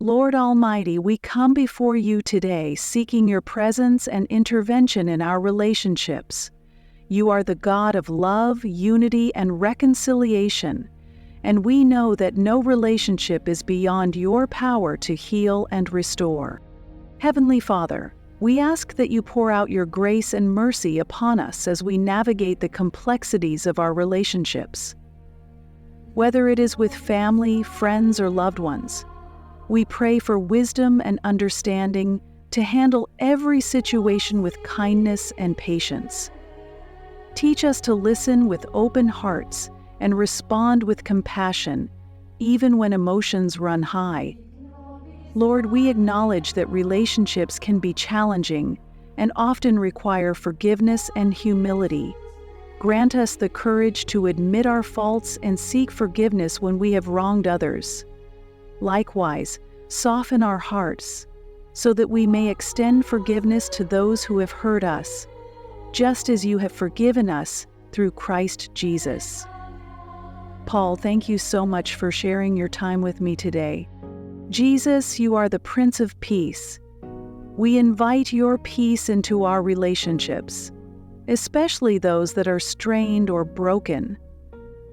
Lord Almighty, we come before you today seeking your presence and intervention in our relationships. You are the God of love, unity, and reconciliation, and we know that no relationship is beyond your power to heal and restore. Heavenly Father, we ask that you pour out your grace and mercy upon us as we navigate the complexities of our relationships. Whether it is with family, friends, or loved ones, we pray for wisdom and understanding to handle every situation with kindness and patience. Teach us to listen with open hearts and respond with compassion, even when emotions run high. Lord, we acknowledge that relationships can be challenging and often require forgiveness and humility. Grant us the courage to admit our faults and seek forgiveness when we have wronged others. Likewise, soften our hearts so that we may extend forgiveness to those who have hurt us, just as you have forgiven us through Christ Jesus. Paul, thank you so much for sharing your time with me today. Jesus, you are the Prince of Peace. We invite your peace into our relationships, especially those that are strained or broken.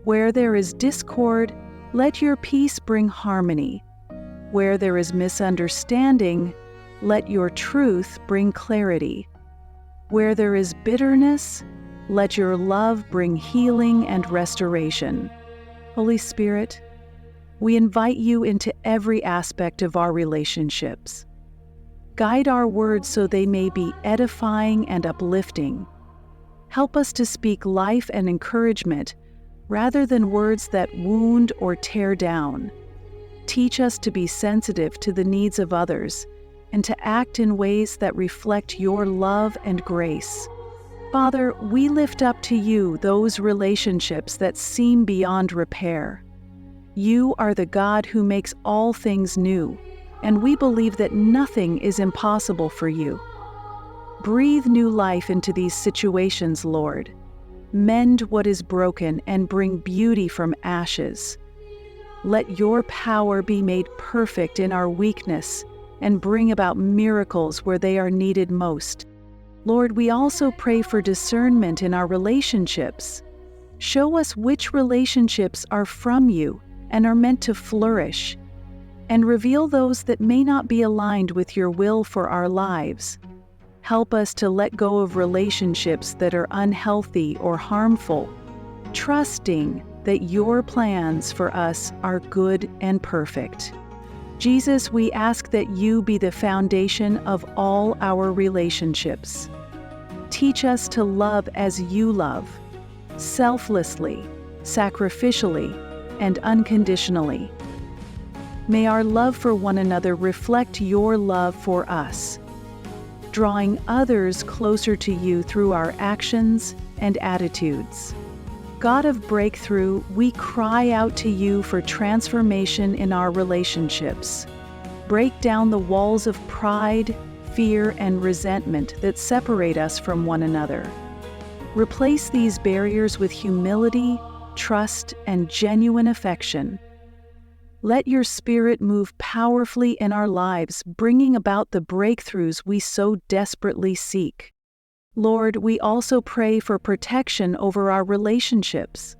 Where there is discord, let your peace bring harmony. Where there is misunderstanding, let your truth bring clarity. Where there is bitterness, let your love bring healing and restoration. Holy Spirit, we invite you into every aspect of our relationships. Guide our words so they may be edifying and uplifting. Help us to speak life and encouragement rather than words that wound or tear down. Teach us to be sensitive to the needs of others and to act in ways that reflect your love and grace. Father, we lift up to you those relationships that seem beyond repair. You are the God who makes all things new, and we believe that nothing is impossible for you. Breathe new life into these situations, Lord. Mend what is broken and bring beauty from ashes. Let your power be made perfect in our weakness and bring about miracles where they are needed most. Lord, we also pray for discernment in our relationships. Show us which relationships are from you and are meant to flourish, and reveal those that may not be aligned with your will for our lives. Help us to let go of relationships that are unhealthy or harmful, trusting that your plans for us are good and perfect. Jesus, we ask that you be the foundation of all our relationships. Teach us to love as you love, selflessly, sacrificially, and unconditionally. May our love for one another reflect your love for us, drawing others closer to you through our actions and attitudes. God of breakthrough, we cry out to you for transformation in our relationships. Break down the walls of pride, fear, and resentment that separate us from one another. Replace these barriers with humility, trust, and genuine affection. Let your Spirit move powerfully in our lives, bringing about the breakthroughs we so desperately seek. Lord, we also pray for protection over our relationships.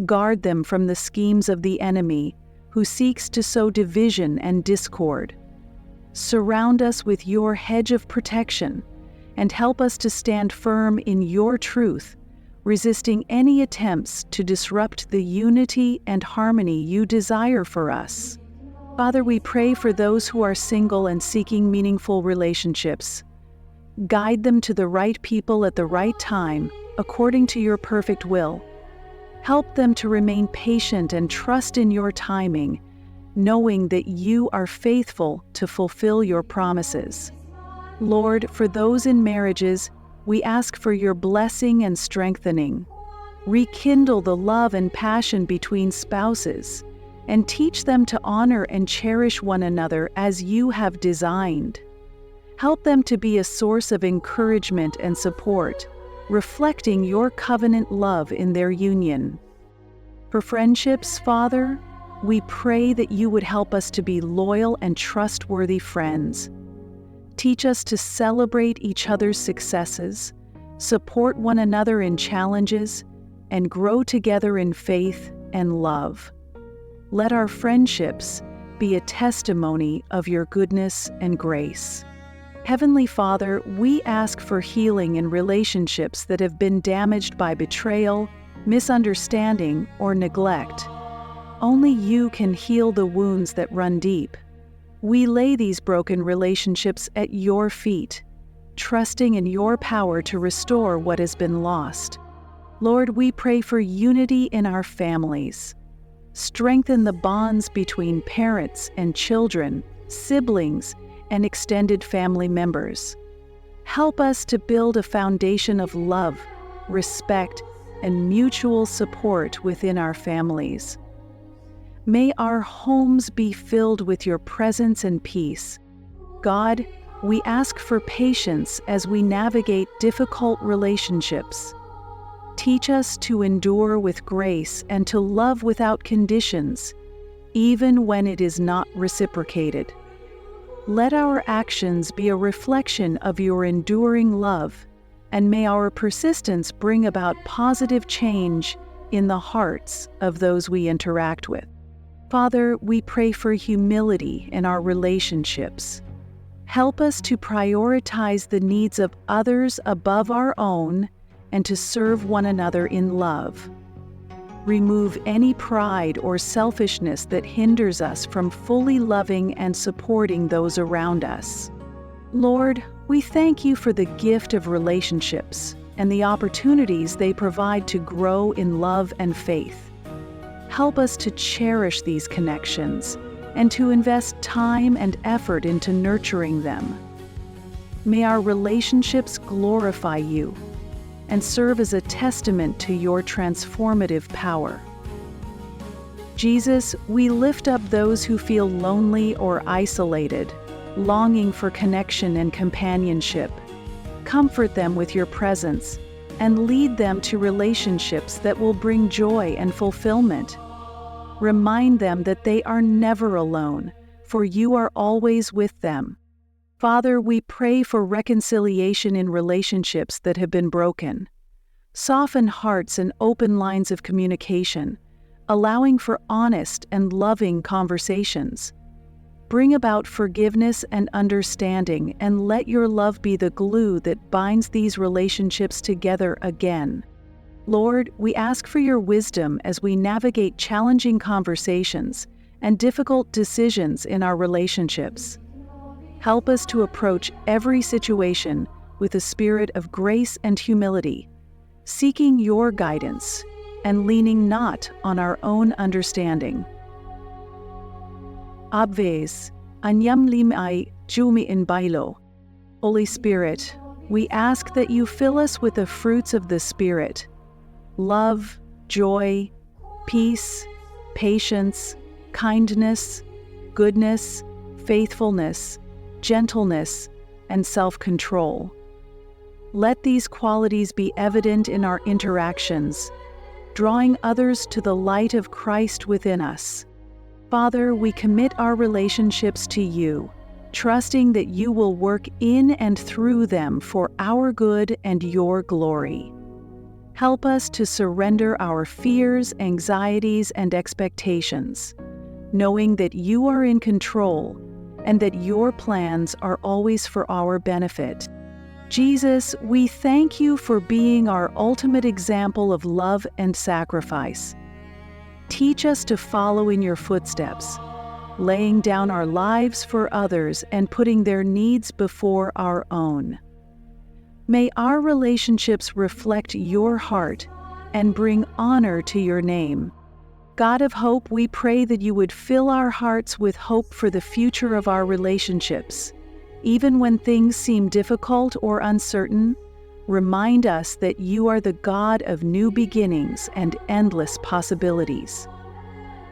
Guard them from the schemes of the enemy, who seeks to sow division and discord. Surround us with your hedge of protection, and help us to stand firm in your truth, resisting any attempts to disrupt the unity and harmony you desire for us. Father, we pray for those who are single and seeking meaningful relationships. Guide them to the right people at the right time, according to your perfect will. Help them to remain patient and trust in your timing, knowing that you are faithful to fulfill your promises. Lord, for those in marriages, we ask for your blessing and strengthening. Rekindle the love and passion between spouses, and teach them to honor and cherish one another as you have designed. Help them to be a source of encouragement and support, reflecting your covenant love in their union. For friendships, Father, we pray that you would help us to be loyal and trustworthy friends. Teach us to celebrate each other's successes, support one another in challenges, and grow together in faith and love. Let our friendships be a testimony of your goodness and grace. Heavenly Father, we ask for healing in relationships that have been damaged by betrayal, misunderstanding, or neglect. Only you can heal the wounds that run deep. We lay these broken relationships at your feet, trusting in your power to restore what has been lost. Lord, we pray for unity in our families. Strengthen the bonds between parents and children, siblings, and extended family members. Help us to build a foundation of love, respect, and mutual support within our families. May our homes be filled with your presence and peace. God, we ask for patience as we navigate difficult relationships. Teach us to endure with grace and to love without conditions, even when it is not reciprocated. Let our actions be a reflection of your enduring love, and may our persistence bring about positive change in the hearts of those we interact with. Father, we pray for humility in our relationships. Help us to prioritize the needs of others above our own and to serve one another in love. Remove any pride or selfishness that hinders us from fully loving and supporting those around us. Lord, we thank you for the gift of relationships and the opportunities they provide to grow in love and faith. Help us to cherish these connections and to invest time and effort into nurturing them. May our relationships glorify you and serve as a testament to your transformative power. Jesus, we lift up those who feel lonely or isolated, longing for connection and companionship. Comfort them with your presence and lead them to relationships that will bring joy and fulfillment. Remind them that they are never alone, for you are always with them. Father, we pray for reconciliation in relationships that have been broken. Soften hearts and open lines of communication, allowing for honest and loving conversations. Bring about forgiveness and understanding, and let your love be the glue that binds these relationships together again. Lord, we ask for your wisdom as we navigate challenging conversations and difficult decisions in our relationships. Help us to approach every situation with a spirit of grace and humility, seeking your guidance and leaning not on our own understanding. Abves, anyam lim ai jumi in bailo. Holy Spirit, we ask that you fill us with the fruits of the Spirit: love, joy, peace, patience, kindness, goodness, faithfulness, gentleness, and self-control. Let these qualities be evident in our interactions, drawing others to the light of Christ within us. Father, we commit our relationships to you, trusting that you will work in and through them for our good and your glory. Help us to surrender our fears, anxieties, and expectations, knowing that you are in control and that your plans are always for our benefit. Jesus, we thank you for being our ultimate example of love and sacrifice. Teach us to follow in your footsteps, laying down our lives for others and putting their needs before our own. May our relationships reflect your heart and bring honor to your name. God of hope, we pray that you would fill our hearts with hope for the future of our relationships. Even when things seem difficult or uncertain, remind us that you are the God of new beginnings and endless possibilities.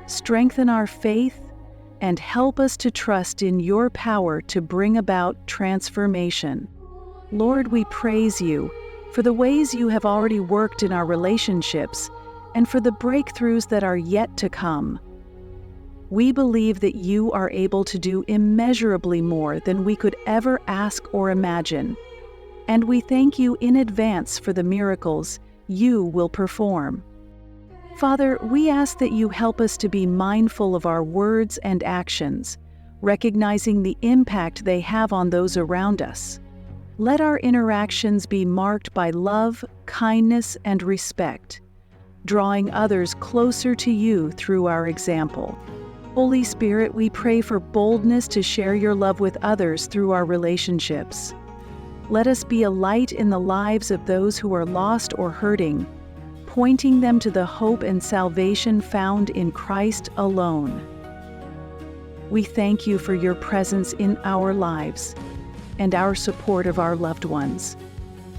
Strengthen our faith and help us to trust in your power to bring about transformation. Lord, we praise you for the ways you have already worked in our relationships and for the breakthroughs that are yet to come. We believe that you are able to do immeasurably more than we could ever ask or imagine, and we thank you in advance for the miracles you will perform. Father, we ask that you help us to be mindful of our words and actions, recognizing the impact they have on those around us. Let our interactions be marked by love, kindness, and respect, drawing others closer to you through our example. Holy Spirit, we pray for boldness to share your love with others through our relationships. Let us be a light in the lives of those who are lost or hurting, pointing them to the hope and salvation found in Christ alone. We thank you for your presence in our lives and our support of our loved ones.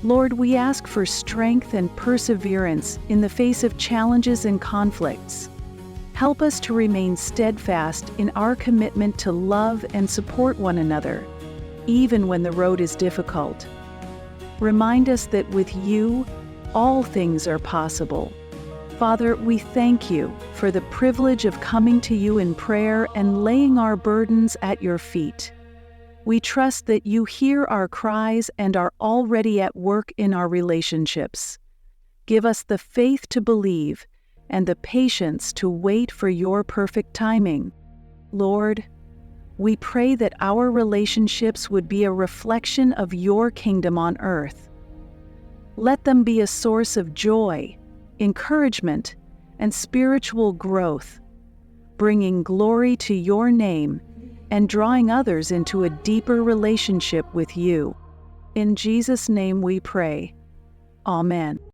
Lord, we ask for strength and perseverance in the face of challenges and conflicts. Help us to remain steadfast in our commitment to love and support one another, even when the road is difficult. Remind us that with you, all things are possible. Father, we thank you for the privilege of coming to you in prayer and laying our burdens at your feet. We trust that you hear our cries and are already at work in our relationships. Give us the faith to believe and the patience to wait for your perfect timing. Lord, we pray that our relationships would be a reflection of your kingdom on earth. Let them be a source of joy, encouragement, and spiritual growth, bringing glory to your name and drawing others into a deeper relationship with you. In Jesus' name we pray. Amen.